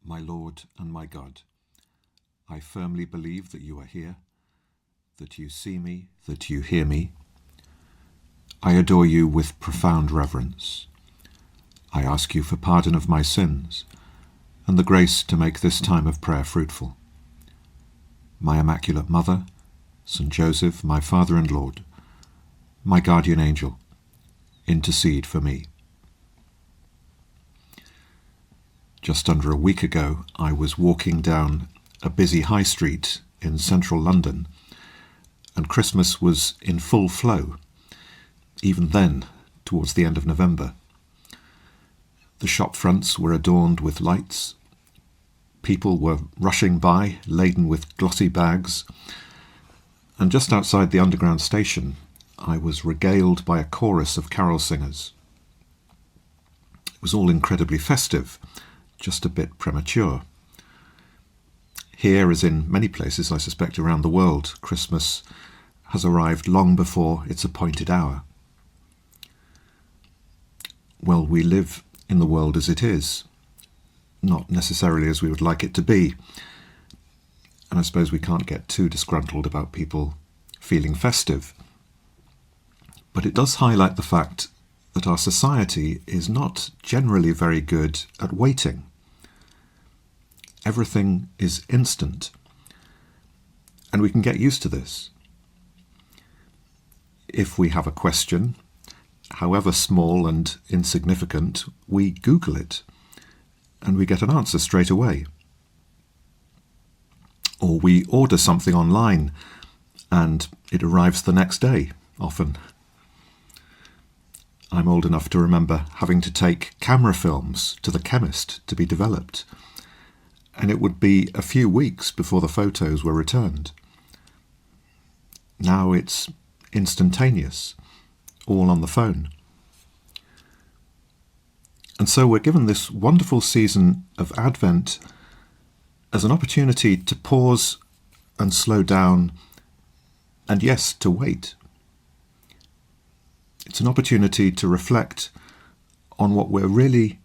My Lord and my God, I firmly believe that you are here, that you see me, that you hear me. I adore you with profound reverence. I ask you for pardon of my sins and the grace to make this time of prayer fruitful. My Immaculate Mother, St. Joseph, my Father and Lord, my guardian angel, intercede for me. Just under a week ago, I was walking down a busy high street in central London, and Christmas was in full flow, even then, towards the end of November. The shop fronts were adorned with lights. People were rushing by, laden with glossy bags, and just outside the Underground station, I was regaled by a chorus of carol singers. It was all incredibly festive, just a bit premature. Here, as in many places, I suspect around the world, Christmas has arrived long before its appointed hour. Well, we live in the world as it is, not necessarily as we would like it to be. And I suppose we can't get too disgruntled about people feeling festive. But it does highlight the fact that our society is not generally very good at waiting. Everything is instant, and we can get used to this. If we have a question, however small and insignificant, we Google it, and we get an answer straight away. Or we order something online, and it arrives the next day, often. I'm old enough to remember having to take camera films to the chemist to be developed, and it would be a few weeks before the photos were returned. Now it's instantaneous, all on the phone. And so we're given this wonderful season of Advent as an opportunity to pause and slow down, and yes, to wait. It's an opportunity to reflect on what we're really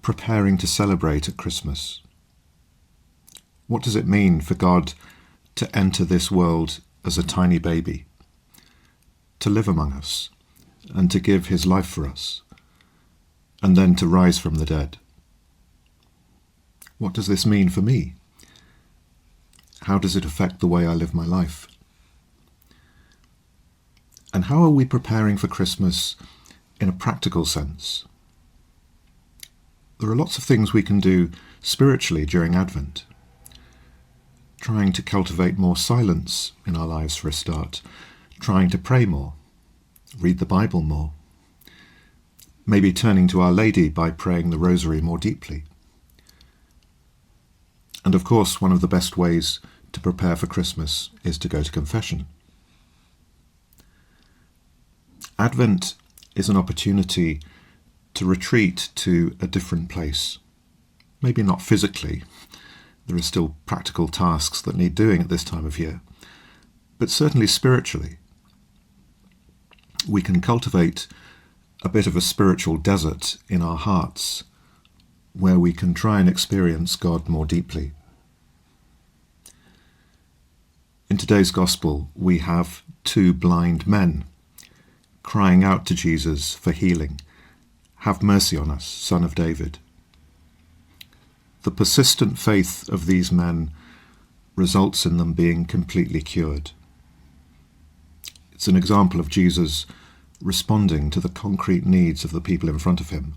preparing to celebrate at Christmas. What does it mean for God to enter this world as a tiny baby, to live among us, and to give his life for us, and then to rise from the dead? What does this mean for me? How does it affect the way I live my life? And how are we preparing for Christmas in a practical sense? There are lots of things we can do spiritually during Advent. Trying to cultivate more silence in our lives for a start, trying to pray more, read the Bible more, maybe turning to Our Lady by praying the Rosary more deeply. And of course, one of the best ways to prepare for Christmas is to go to confession. Advent is an opportunity to retreat to a different place. Maybe not physically. There are still practical tasks that need doing at this time of year, but certainly spiritually. We can cultivate a bit of a spiritual desert in our hearts where we can try and experience God more deeply. In today's Gospel, we have two blind men crying out to Jesus for healing. "Have mercy on us, Son of David." The persistent faith of these men results in them being completely cured. It's an example of Jesus responding to the concrete needs of the people in front of him.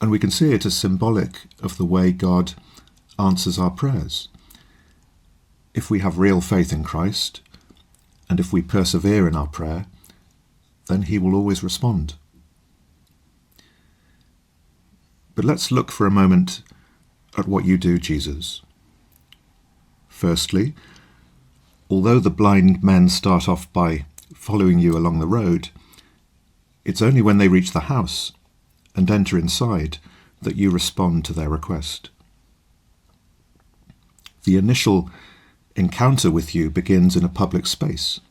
And we can see it as symbolic of the way God answers our prayers. If we have real faith in Christ, and if we persevere in our prayer, then he will always respond. But let's look for a moment at what you do, Jesus. Firstly, although the blind men start off by following you along the road, it's only when they reach the house and enter inside that you respond to their request. The initial encounter with you begins in a public space,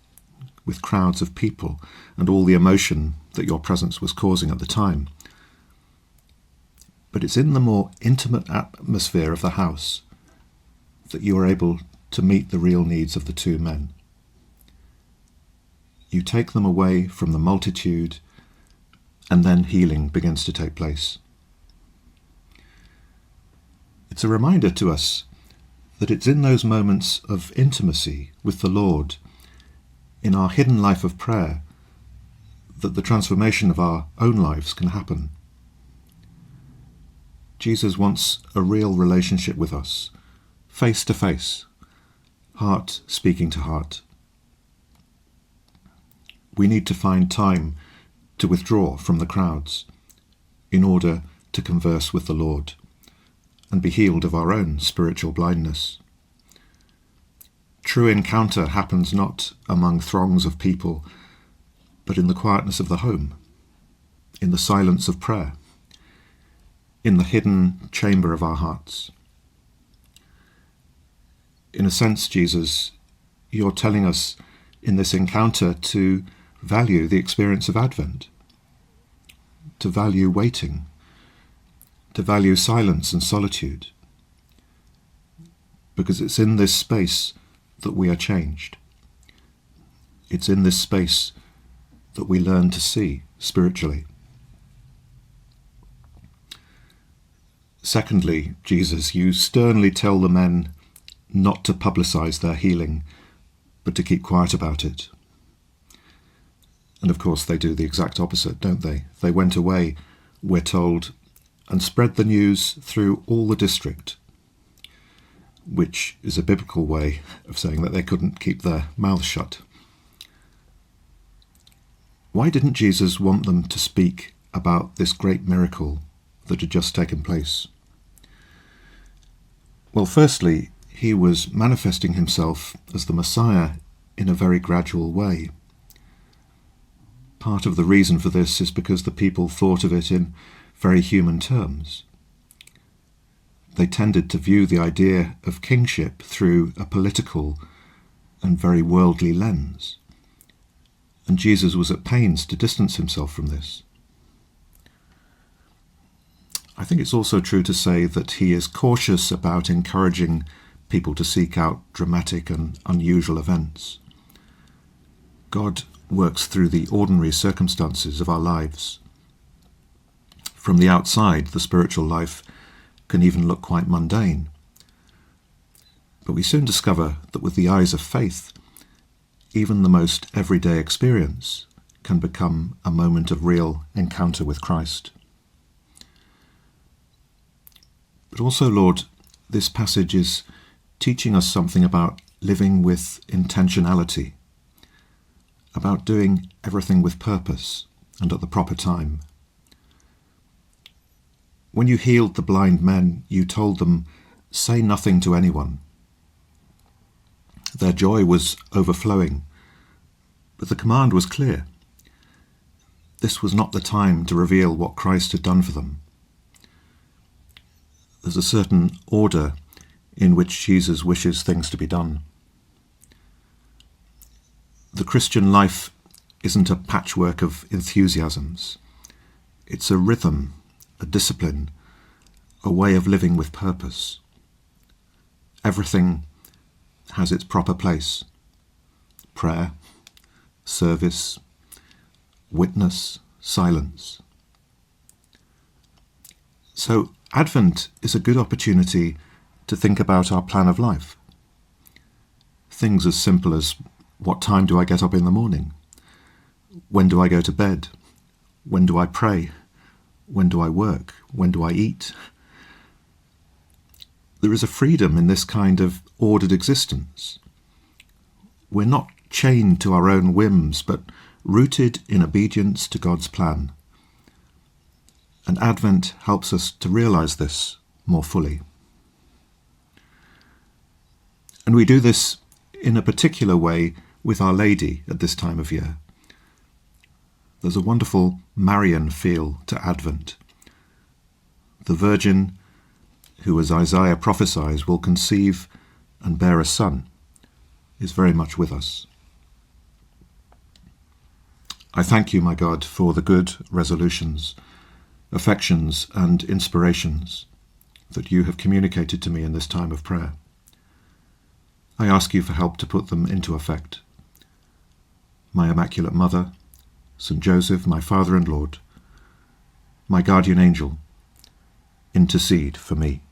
with crowds of people and all the emotion that your presence was causing at the time. But it's in the more intimate atmosphere of the house that you are able to meet the real needs of the two men. You take them away from the multitude, and then healing begins to take place. It's a reminder to us that it's in those moments of intimacy with the Lord, in our hidden life of prayer, that the transformation of our own lives can happen. Jesus wants a real relationship with us, face to face, heart speaking to heart. We need to find time to withdraw from the crowds in order to converse with the Lord and be healed of our own spiritual blindness. True encounter happens not among throngs of people, but in the quietness of the home, in the silence of prayer, in the hidden chamber of our hearts. In a sense, Jesus, you're telling us in this encounter to value the experience of Advent, to value waiting, to value silence and solitude, because it's in this space that we are changed. It's in this space that we learn to see spiritually. Secondly, Jesus, you sternly tell the men not to publicize their healing, but to keep quiet about it. And of course they do the exact opposite, don't they? They went away, we're told, and spread the news through all the district, which is a biblical way of saying that they couldn't keep their mouths shut. Why didn't Jesus want them to speak about this great miracle that had just taken place? Well, firstly, he was manifesting himself as the Messiah in a very gradual way. Part of the reason for this is because the people thought of it in very human terms. They tended to view the idea of kingship through a political and very worldly lens. And Jesus was at pains to distance himself from this. I think it's also true to say that he is cautious about encouraging people to seek out dramatic and unusual events. God works through the ordinary circumstances of our lives. From the outside, the spiritual life can even look quite mundane. But we soon discover that with the eyes of faith, even the most everyday experience can become a moment of real encounter with Christ. But also, Lord, this passage is teaching us something about living with intentionality, about doing everything with purpose and at the proper time. When you healed the blind men, you told them, "Say nothing to anyone." Their joy was overflowing, but the command was clear. This was not the time to reveal what Christ had done for them. There's a certain order in which Jesus wishes things to be done. The Christian life isn't a patchwork of enthusiasms. It's a rhythm, a discipline, a way of living with purpose. Everything has its proper place. Prayer, service, witness, silence. So Advent is a good opportunity to think about our plan of life. Things as simple as, what time do I get up in the morning? When do I go to bed? When do I pray? When do I work? When do I eat? There is a freedom in this kind of ordered existence. We're not chained to our own whims, but rooted in obedience to God's plan. And Advent helps us to realize this more fully. And we do this in a particular way with Our Lady at this time of year. There's a wonderful Marian feel to Advent. The Virgin, who as Isaiah prophesies will conceive and bear a son, is very much with us. I thank you, my God, for the good resolutions affections and inspirations that you have communicated to me in this time of prayer. I ask you for help to put them into effect. My Immaculate Mother, St. Joseph, my Father and Lord, my guardian angel, intercede for me.